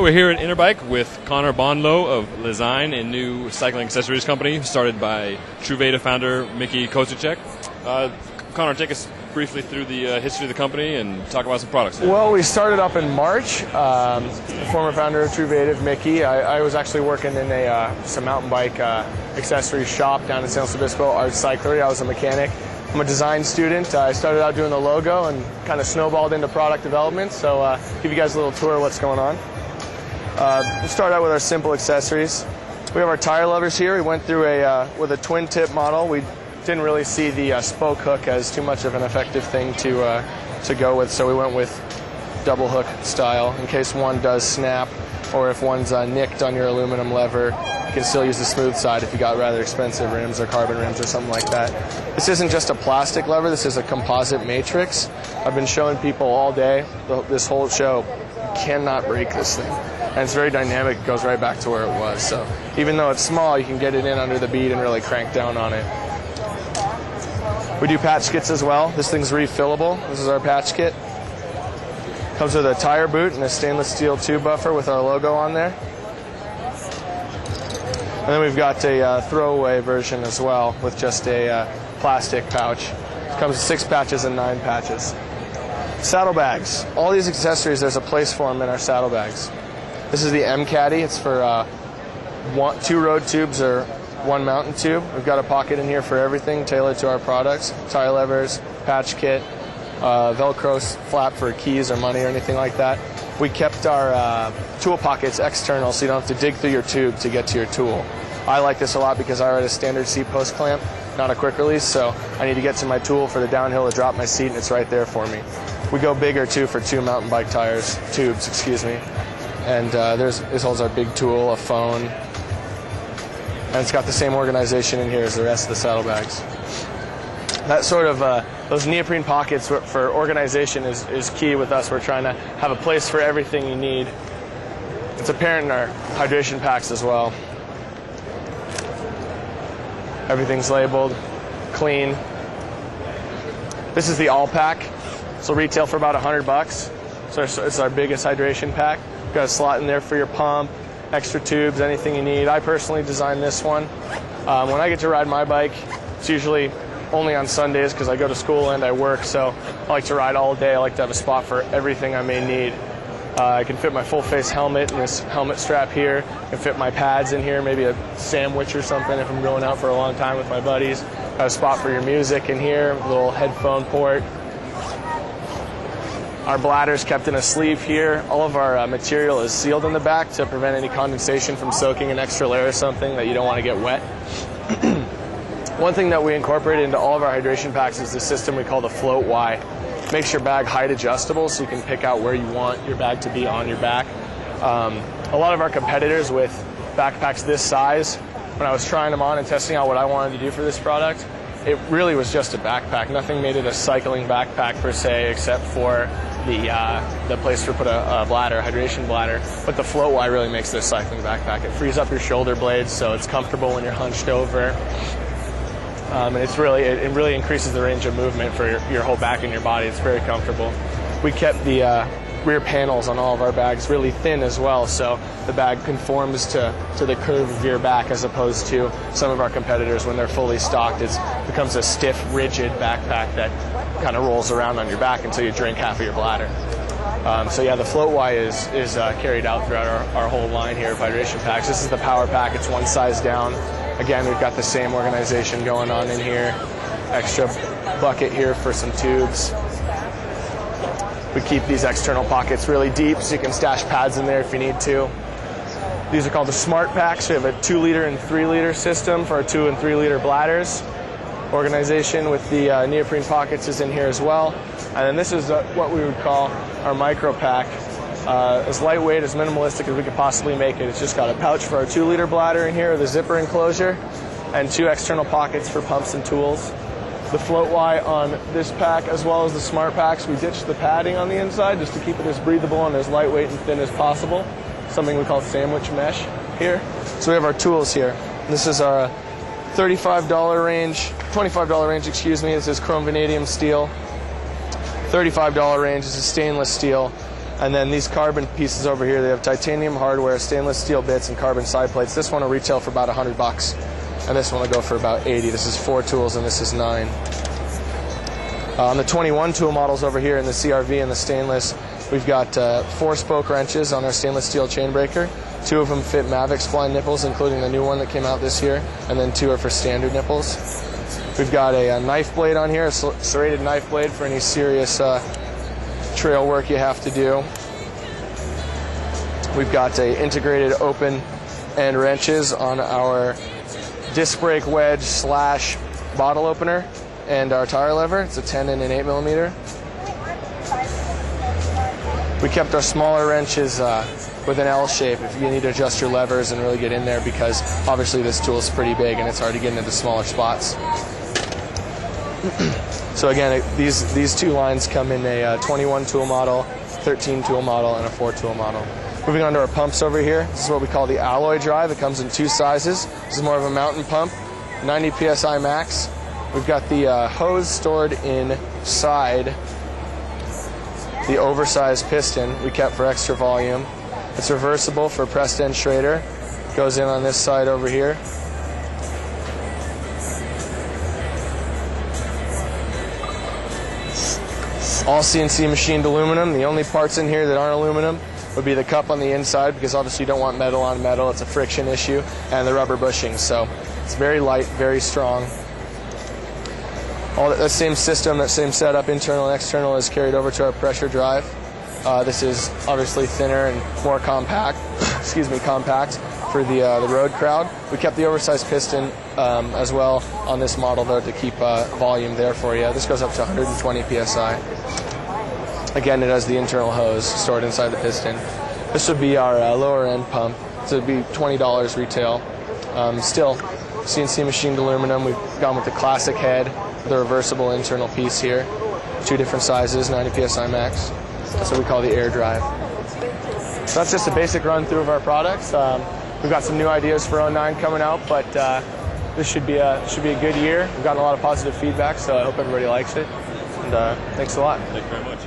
Well, we're here at Interbike with Connor Bonlow of Lezyne, a new cycling accessories company started by Truveta founder Mickey Kozacek. Connor, take us briefly through the history of the company and talk about some products. Well, we started up in March. The former founder of Truveta, Mickey, I was actually working in some mountain bike accessories shop down in San Luis Obispo, Art Cyclery. I was a mechanic. I'm a design student. I started out doing the logo and kind of snowballed into product development. So give you guys a little tour of what's going on. We'll start out with our simple accessories. We have our tire levers here. We went through with a twin tip model. We didn't really see the spoke hook as too much of an effective thing to go with, so we went with double hook style in case one does snap, or if one's nicked on your aluminum lever, you can still use the smooth side if you got rather expensive rims or carbon rims or something like that. This isn't just a plastic lever, this is a composite matrix. I've been showing people all day, this whole show, you cannot break this thing. And it's very dynamic, it goes right back to where it was. So even though it's small, you can get it in under the bead and really crank down on it. We do patch kits as well. This thing's refillable. This is our patch kit. Comes with a tire boot and a stainless steel tube buffer with our logo on there. And then we've got a throwaway version as well with just a plastic pouch. It comes with 6 patches and 9 patches. Saddlebags. All these accessories, there's a place for them in our saddlebags. This is the M Caddy. It's for 2 road tubes or 1 mountain tube. We've got a pocket in here for everything tailored to our products. Tire levers, patch kit, Velcro flap for keys or money or anything like that. We kept our tool pockets external so you don't have to dig through your tube to get to your tool. I like this a lot because I ride a standard seat post clamp, not a quick release, so I need to get to my tool for the downhill to drop my seat, and it's right there for me. We go bigger too for 2 mountain bike tubes, excuse me. And this holds our big tool, a phone, and it's got the same organization in here as the rest of the saddlebags. That sort of, those neoprene pockets for organization is key with us. We're trying to have a place for everything you need. It's apparent in our hydration packs as well. Everything's labeled, clean. This is the all pack. This will retail for about $100. So it's our biggest hydration pack. Got a slot in there for your pump, extra tubes, anything you need. I personally designed this one. When I get to ride my bike, it's usually only on Sundays because I go to school and I work, so I like to ride all day. I like to have a spot for everything I may need. I can fit my full face helmet in this helmet strap here. I can fit my pads in here, maybe a sandwich or something if I'm going out for a long time with my buddies. Got a spot for your music in here, a little headphone port. Our bladder's kept in a sleeve here. All of our material is sealed in the back to prevent any condensation from soaking an extra layer or something that you don't want to get wet. One thing that we incorporated into all of our hydration packs is the system we call the Float Y. Makes your bag height adjustable so you can pick out where you want your bag to be on your back. A lot of our competitors with backpacks this size, when I was trying them on and testing out what I wanted to do for this product, it really was just a backpack. Nothing made it a cycling backpack per se, except for the place to put a bladder, a hydration bladder. But the Float Y really makes this cycling backpack. It frees up your shoulder blades so it's comfortable when you're hunched over. And it really increases the range of movement for your whole back and your body. It's very comfortable. We kept the rear panels on all of our bags really thin as well, so the bag conforms to the curve of your back as opposed to some of our competitors when they're fully stocked. It becomes a stiff, rigid backpack that kind of rolls around on your back until you drink half of your bladder. So yeah, the Float Y is carried out throughout our whole line here of hydration packs. This is the power pack. It's 1 size down. Again, we've got the same organization going on in here. Extra bucket here for some tubes. We keep these external pockets really deep so you can stash pads in there if you need to. These are called the Smart Packs. We have a 2-liter and 3-liter system for our 2 and 3-liter bladders. Organization with the neoprene pockets is in here as well. And then this is what we would call our micro pack. As lightweight, as minimalistic as we could possibly make it. It's just got a pouch for our 2-liter bladder in here, the zipper enclosure, and 2 external pockets for pumps and tools. The Float Y on this pack, as well as the Smart Packs, we ditched the padding on the inside just to keep it as breathable and as lightweight and thin as possible. Something we call sandwich mesh here. So we have our tools here. This is our $25 range, $25 range, excuse me. This is chrome vanadium steel. $35 range is a stainless steel. And then these carbon pieces over here, they have titanium hardware, stainless steel bits, and carbon side plates. This one will retail for about $100, and this one will go for about $80. This is 4 tools, and this is 9. On the 21 tool models over here in the CRV and the stainless, we've got 4 spoke wrenches on our stainless steel chain breaker. 2 of them fit Mavic spline nipples, including the new one that came out this year, and then 2 are for standard nipples. We've got a knife blade on here, a serrated knife blade for any serious trail work you have to do. We've got a integrated open end wrenches on our disc brake wedge slash bottle opener and our tire lever. It's a 10 and an 8 millimeter. We kept our smaller wrenches with an L shape if you need to adjust your levers and really get in there, because obviously this tool is pretty big and it's hard to get into smaller spots. So again, these 2 lines come in a 21 tool model, 13 tool model, and a 4 tool model. Moving on to our pumps over here. This is what we call the alloy drive. It comes in 2 sizes. This is more of a mountain pump, 90 PSI max. We've got the hose stored inside the oversized piston we kept for extra volume. It's reversible for pressed end Schrader. Goes in on this side over here. All CNC machined aluminum. The only parts in here that aren't aluminum would be the cup on the inside, because obviously you don't want metal on metal. It's a friction issue, and the rubber bushings. So it's very light, very strong. All that same system, that same setup, internal and external, is carried over to our pressure drive. This is obviously thinner and more compact. Compact for the road crowd. We kept the oversized piston as well on this model, though, to keep volume there for you. This goes up to 120 psi. Again, it has the internal hose stored inside the piston. This would be our lower end pump. So it'd be $20 retail. Still CNC machined aluminum. We've gone with the classic head, the reversible internal piece here. 2 different sizes, 90 psi max. That's what we call the air drive. So that's just a basic run through of our products. We've got some new ideas for 09 coming out, but this should be a good year. We've gotten a lot of positive feedback, so I hope everybody likes it. And thanks a lot. Thank you very much.